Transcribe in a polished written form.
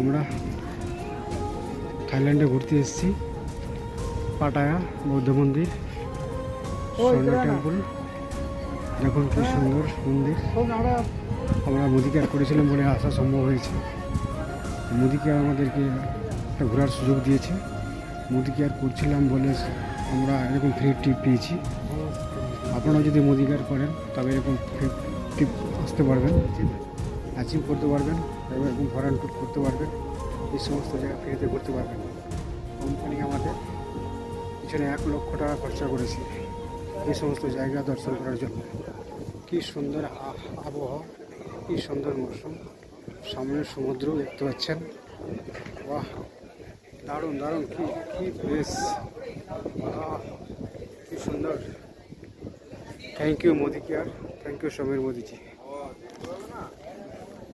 আমরা থাইল্যান্ডে ঘুরতে এসেছি। পাটায়া বৌদ্ধ মন্দির, স্বর্ণ টেম্পল, দেখুন কি সুন্দর মন্দির। আমরা মোদি কেয়ার করেছিলাম বলে আসা সম্ভব হয়েছে। মোদি কেয়ার আমাদেরকে একটা ঘোরার সুযোগ দিয়েছে। মোদি কেয়ার করছিলাম বলে আমরা এরকম ফ্রি ট্রিপ পেয়েছি। আপনারা যদি মোদি কেয়ার করেন তবে এরকম ফ্রি ট্রিপ আসতে পারবেন, অ্যাচিভ করতে পারবেন, এবং এরকম ফরেন ট্যুর করতে পারবেন। এই সমস্ত জায়গা ফ্রিতে করতে পারবেন। কোম্পানি আমাদের পিছনে 1 লক্ষ টাকা খরচা করেছে এই সমস্ত জায়গা দর্শন করার জন্য। কি সুন্দর আবহাওয়া, কি সুন্দর মৌসুম, সামনে সমুদ্র দেখতে পাচ্ছেন। বাহ, দারুণ দারুণ, কি কি প্লেস, কি সুন্দর। Thank you Modicare, thank you Sameer Modiji.